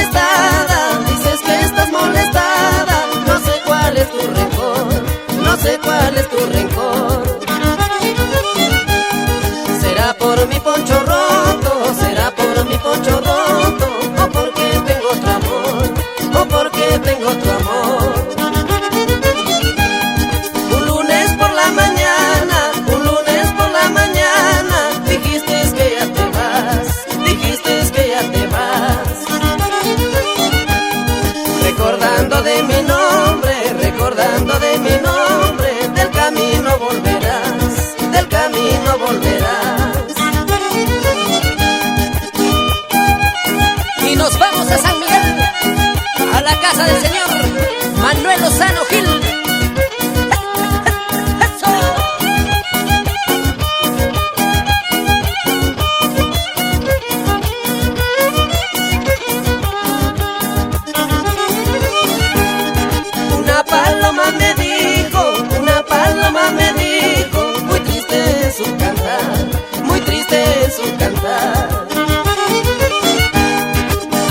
molestada, dices que estás molestada. No sé cuál es tu rencor, no sé cuál es tu rencor. Será por mi poncho roto, será por mi poncho roto, o porque tengo otro amor, o porque tengo otro amor. Un lunes por la mañana, un lunes por la mañana, dijiste que ya te vas, dijiste que ya te vas. Recordando de mi nombre, recordando de mi nombre, del camino volverás, del camino volverás. Y nos vamos a San Miguel, a la casa del señor Manuel Lozano Gil. Una paloma me dijo, una paloma me dijo, muy triste es su cantar, muy triste es su cantar.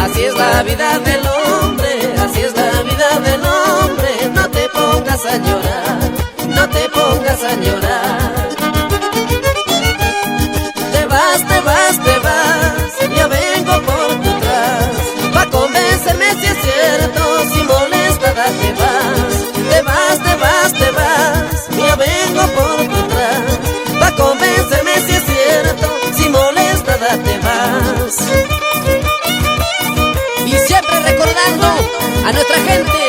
Así es la vida del hombre, así es la vida del hombre. No te pongas a llorar, no te pongas a llorar. Te vas, te vas, te vas, ya vengo por tu atrás. Pa' convencerme si es cierto, si molestada te vas. Te vas, te vas, te vas, ya vengo por tu atrás. Pa' convencerme si es cierto, si molestada te vas. Y siempre recordando a nuestra gente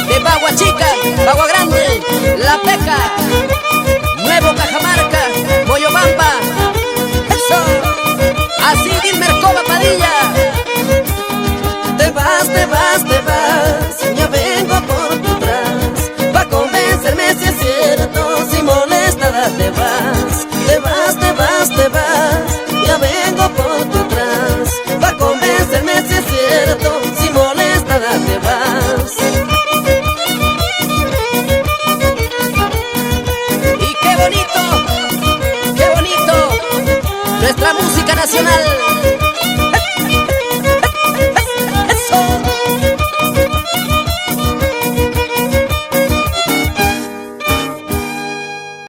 de Bagua Chica, Bagua Grande, La Peca, Nuevo Cajamarca, Moyobamba. Eso, así Gilmer Coba Padilla. Te vas, te vas, te vas.